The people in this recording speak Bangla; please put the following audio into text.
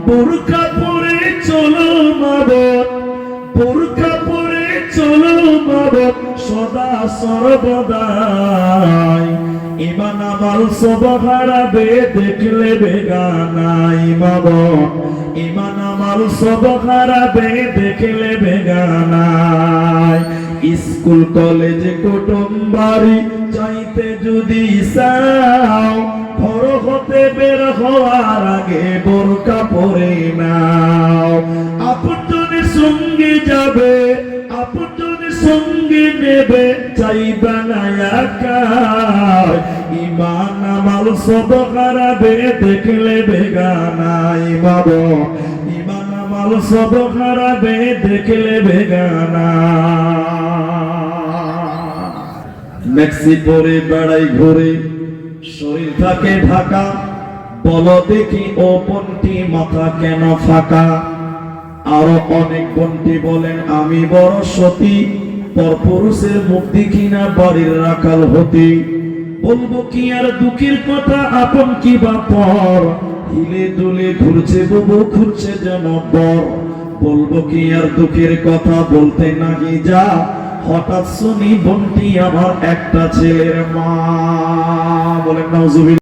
বোরকা পরে চলো মা বোন, বোরকা পরে চলো মা বোন সদা সর্বদাই। ইমান আমল সব হারাবে দেখলে বেগানাই মা বোন, ইমান আমল সব হারাবে দেখলে বেগানাই। স্কুল কলেজ কুটুম বাড়ি চাইতে যদি চাও, বড় হতে বের হওয়ার আগে বোরকা পরে নাও। আপনজনের সঙ্গে যাবে, আপনজনের সঙ্গে নেবে, চাইবা না একা। ইমান আমল সব হারাবে দেখলে বেগানাই মা বোন, ইমান আমল সব হারাবে দেখলে বেগানা। মেক্সি পরে বেড়াই ঘুরে শরীর থাকে ঢাকা, বলো দেখি ও বোনটি মাথা কেন ফাঁকা। আরো অনেক বোনটি বলেন আমি বড় সতী, পরপুরুষের মুখ দেখি না বাড়ির রাখাল হতি। বলবো কি আর দুঃখের কথা, আপন কি বা পর, হিলে দুলে ঘুরছে বুবু ঘুরছে যেন বর। বলবো কি আর দুঃখের কথা, বলতে নাহি যা, হঠাৎ শুনি বোনটি আমার একটা ছেলের মা। বলেন নাউজুবিল্লাহ।